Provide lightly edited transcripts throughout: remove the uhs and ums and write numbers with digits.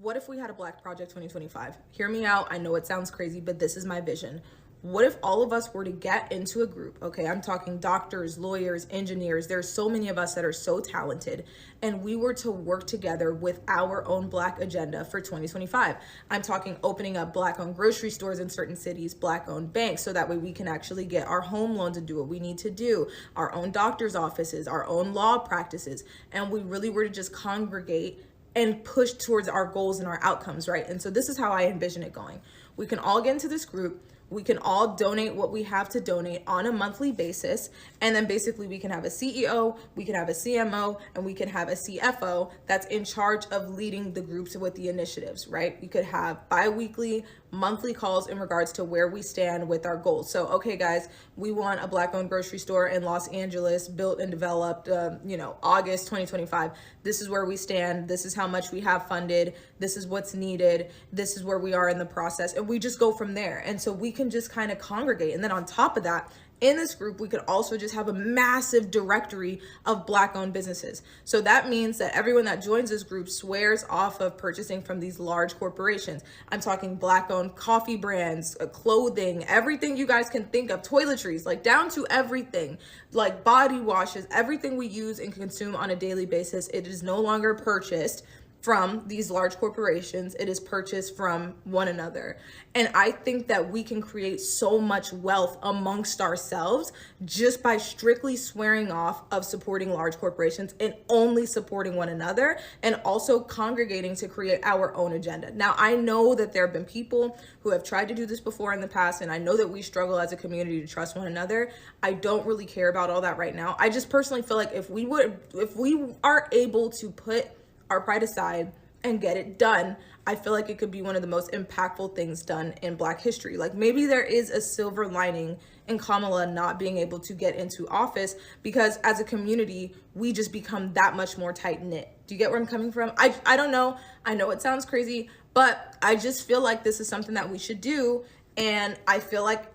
what if we had a Black Project 2025? Hear me out. I know it sounds crazy, but this is my vision. What if all of us were to get into a group? Okay, I'm talking doctors, lawyers, engineers. There's so many of us that are so talented, and we were to work together with our own Black agenda for 2025. I'm talking opening up Black-owned grocery stores in certain cities, Black-owned banks, so that way we can actually get our home loan to do what we need to do, our own doctor's offices, our own law practices, and we really were to just congregate and push towards our goals and our outcomes, right? And so this is how I envision it going. We can all get into this group. We can all donate what we have to donate on a monthly basis. And then basically we can have a CEO, we can have a CMO, and we can have a CFO that's in charge of leading the groups with the initiatives, right? We could have bi-weekly, monthly calls in regards to where we stand with our goals. So, okay, guys, we want a Black-owned grocery store in Los Angeles built and developed, August 2025. This is where we stand. This is how much we have funded. This is what's needed. This is where we are in the process. And we just go from there. And so we can just kind of congregate. And then on top of that, in this group, we could also just have a massive directory of Black-owned businesses. So that means that everyone that joins this group swears off of purchasing from these large corporations. I'm talking Black-owned coffee brands, clothing, everything you guys can think of, toiletries, like down to everything, like body washes, everything we use and consume on a daily basis. It is no longer purchased from these large corporations. It is purchased from one another. And I think that we can create so much wealth amongst ourselves just by strictly swearing off of supporting large corporations and only supporting one another, and also congregating to create our own agenda. Now, I know that there have been people who have tried to do this before in the past, and I know that we struggle as a community to trust one another. I don't really care about all that right now. I just personally feel like if we are able to put our pride aside and get it done, I feel like it could be one of the most impactful things done in Black history. Like maybe there is a silver lining in Kamala not being able to get into office, because as a community, we just become that much more tight knit. Do you get where I'm coming from? I don't know. I know it sounds crazy, but I just feel like this is something that we should do. And I feel like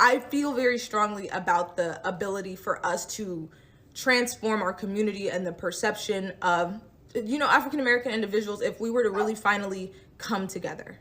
I feel very strongly about the ability for us to transform our community and the perception of African-American individuals if we were to really finally come together.